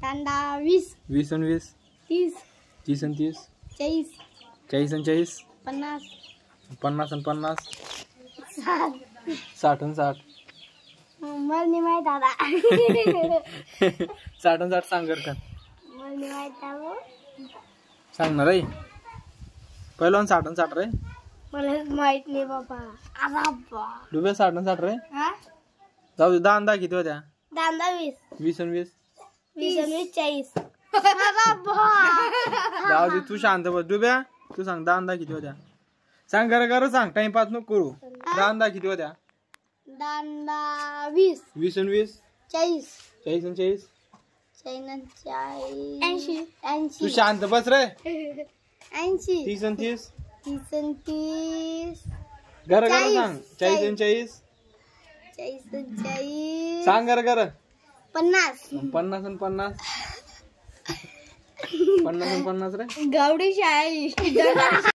तांदा 20 20 आणि 20 30 30 आणि 30 40 40 आणि 40 50 50 आणि 50 60 60 आणि 60 मला नाही माहित दादा 60 आणि 60 सांग का मला नाही माहित दादा सांगणार आहे पहिलं 60 आणि 60 रे मला माहित नाही बाबा आबा डुबे 60 आणि 60 रे हा जाऊ दे दांदा किती होत्या तांदा 20 20 आणि 20 20 आणि 40 जाऊ दे तू शांत बस डुब्या तू सांग दांदा किती होत्या सांग खरं सांग टाइमपास नको करू दांदा किती होत्या तांदा 20 20 आणि 20 40 40 आणि 40 80 तू शांत बस रे 80 30 आणि 30 30 आणि 30 घर सांग 40 आणि 40 40 आणि 40 सांग घर 50 50 आणि 50 50 आणि 50 रे गावडी शाळा